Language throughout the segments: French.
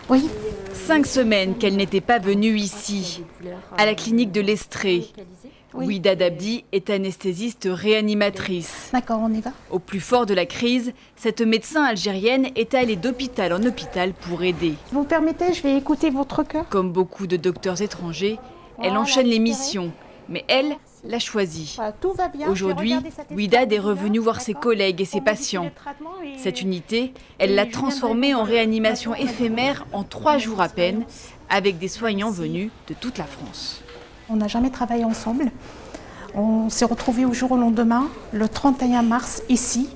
Oui. 5 semaines qu'elle n'était pas venue ici, à la clinique de l'Estrée. Oui. Ouida Dabdi est anesthésiste réanimatrice. D'accord, on y va. Au plus fort de la crise, cette médecin algérienne est allée d'hôpital en hôpital pour aider. Vous permettez, je vais écouter votre cœur. Comme beaucoup de docteurs étrangers, elle Voilà, enchaîne les respirez. missions, mais elle l'a choisi. Voilà, tout va bien. Aujourd'hui, Je vais regarder cette Ouida est histoire de revenue douleur, voir ses d'accord, collègues et ses pour modifier patients. le traitement et- Cette unité, elle et l'a je viendrai transformée en vous- réanimation éphémère en 3 jours à peine, avec des soignants venus de toute la France. On n'a jamais travaillé ensemble. On s'est retrouvés au jour au lendemain, le 31 mars, ici,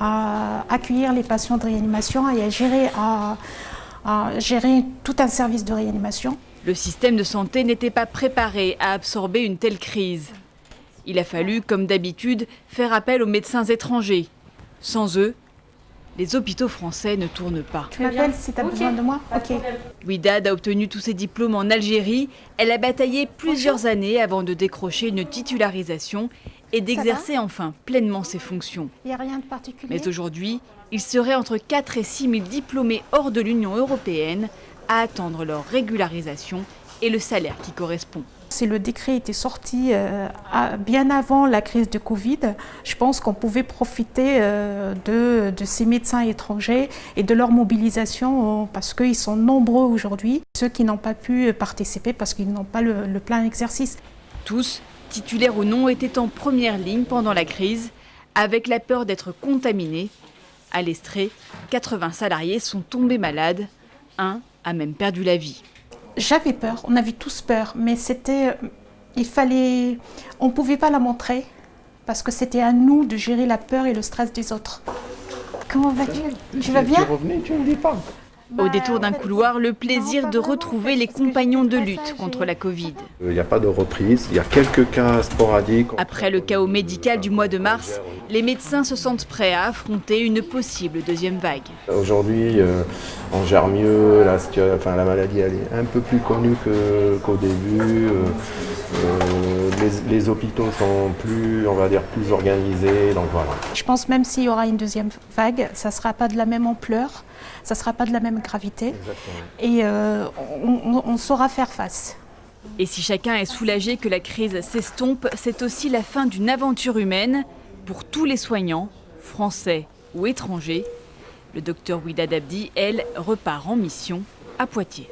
à accueillir les patients de réanimation et à gérer tout un service de réanimation. Le système de santé n'était pas préparé à absorber une telle crise. Il a fallu, comme d'habitude, faire appel aux médecins étrangers. Sans eux, les hôpitaux français ne tournent pas. Tu m'appelles si tu as besoin de moi. Ok. Ouida a obtenu tous ses diplômes en Algérie. Elle a bataillé plusieurs années avant de décrocher une titularisation et d'exercer enfin pleinement ses fonctions. Il n'y a rien de particulier. Mais aujourd'hui, il serait entre 4 et 6 000 diplômés hors de l'Union européenne à attendre leur régularisation et le salaire qui correspond. Si le décret était sorti bien avant la crise de Covid, je pense qu'on pouvait profiter de ces médecins étrangers et de leur mobilisation parce qu'ils sont nombreux aujourd'hui, ceux qui n'ont pas pu participer parce qu'ils n'ont pas le plein exercice. Tous, titulaires ou non, étaient en première ligne pendant la crise, avec la peur d'être contaminés. À l'Estrée, 80 salariés sont tombés malades. Un a même perdu la vie. J'avais peur, on avait tous peur, mais on ne pouvait pas la montrer parce que c'était à nous de gérer la peur et le stress des autres. Comment vas-tu? Tu vas bien? Tu revenais, tu ne me dis pas. Au détour d'un couloir, le plaisir de retrouver les compagnons de lutte contre la Covid. Il n'y a pas de reprise, il y a quelques cas sporadiques. Après le chaos médical du mois de mars, les médecins se sentent prêts à affronter une possible deuxième vague. Aujourd'hui, on gère mieux, la maladie elle est un peu plus connue qu'au début. Les hôpitaux sont plus, on va dire, plus organisés, donc voilà. Je pense même s'il y aura une deuxième vague, ça ne sera pas de la même ampleur, ça ne sera pas de la même gravité. Exactement. Et on saura faire face. Et si chacun est soulagé que la crise s'estompe, c'est aussi la fin d'une aventure humaine pour tous les soignants, français ou étrangers. Le docteur Ouida Dabdi, elle, repart en mission à Poitiers.